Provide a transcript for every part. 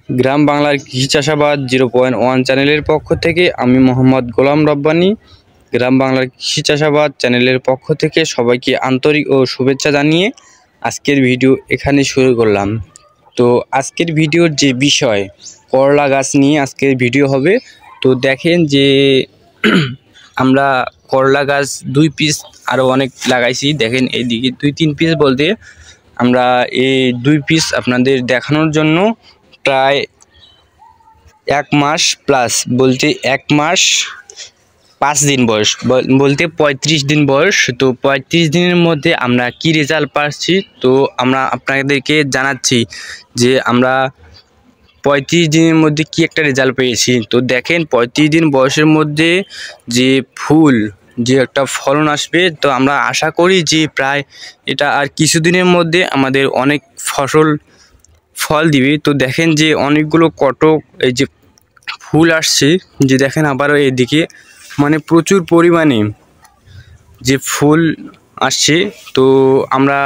গ্রাম বাংলার কৃষি চাষাবাদ 0.1 চ্যানেলের পক্ষ থেকে আমি মোহাম্মদ গোলাম রব্বানী গ্রাম বাংলার কৃষি চাষাবাদ চ্যানেলের পক্ষ থেকে সবাইকে আন্তরিক ও শুভেচ্ছা জানিয়ে আজকের ভিডিও এখানে শুরু করলাম। তো আজকের ভিডিওর যে বিষয় করলা গাছ নিয়ে আজকের ভিডিও হবে। তো দেখেন যে আমরা করলা গাছ 2 পিস আরও অনেক লাগাইছি। দেখেন এইদিকে 2-3 পিস বলতে আমরা এই 2 পিস আপনাদের দেখানোর জন্য প্রায় 1 মাস প্লাস বলতে 1 মাস 5 দিন বয়স বলতে 35 দিন বয়স। তো 35 দিনের মধ্যে আমরা কি রেজাল্ট পাচ্ছি তো আমরা আপনাদেরকে জানাচ্ছি যে আমরা 35 দিনের মধ্যে কি একটা রেজাল্ট পেয়েছি। তো দেখেন 35 দিন বয়সের মধ্যে যে ফুল যে একটা ফলন আসবে, তো আমরা আশা করি যে প্রায় এটা আর কিছুদিনের মধ্যে আমাদের অনেক ফল দিবে। তো দেখেন যে অনেকগুলো কটক এই যে ফুল আসছে, যে দেখেন আবারও এদিকে মানে প্রচুর পরিমাণে যে ফুল আসছে। তো আমরা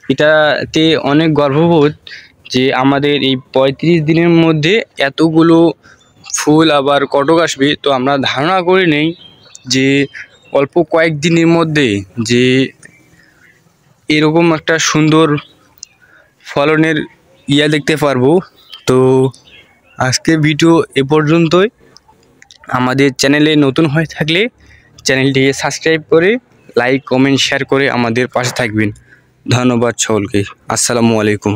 এটাতে অনেক গর্ববোধ যে আমাদের এই 35 দিনের মধ্যে এতগুলো ফুল আবার কটক আসবে। তো আমরা ধারণা করে নেই যে অল্প কয়েকদিনের মধ্যে যে এরকম একটা সুন্দর ফলনের দেখতে পারবো। তো আজকে ভিডিও এ পর্যন্তই। আমাদের চ্যানেলে নতুন হয়ে থাকলে চ্যানেলটিকে সাবস্ক্রাইব করে লাইক কমেন্ট শেয়ার করে আমাদের পাশে থাকবেন। ধন্যবাদ সকলকে। আসসালামু আলাইকুম।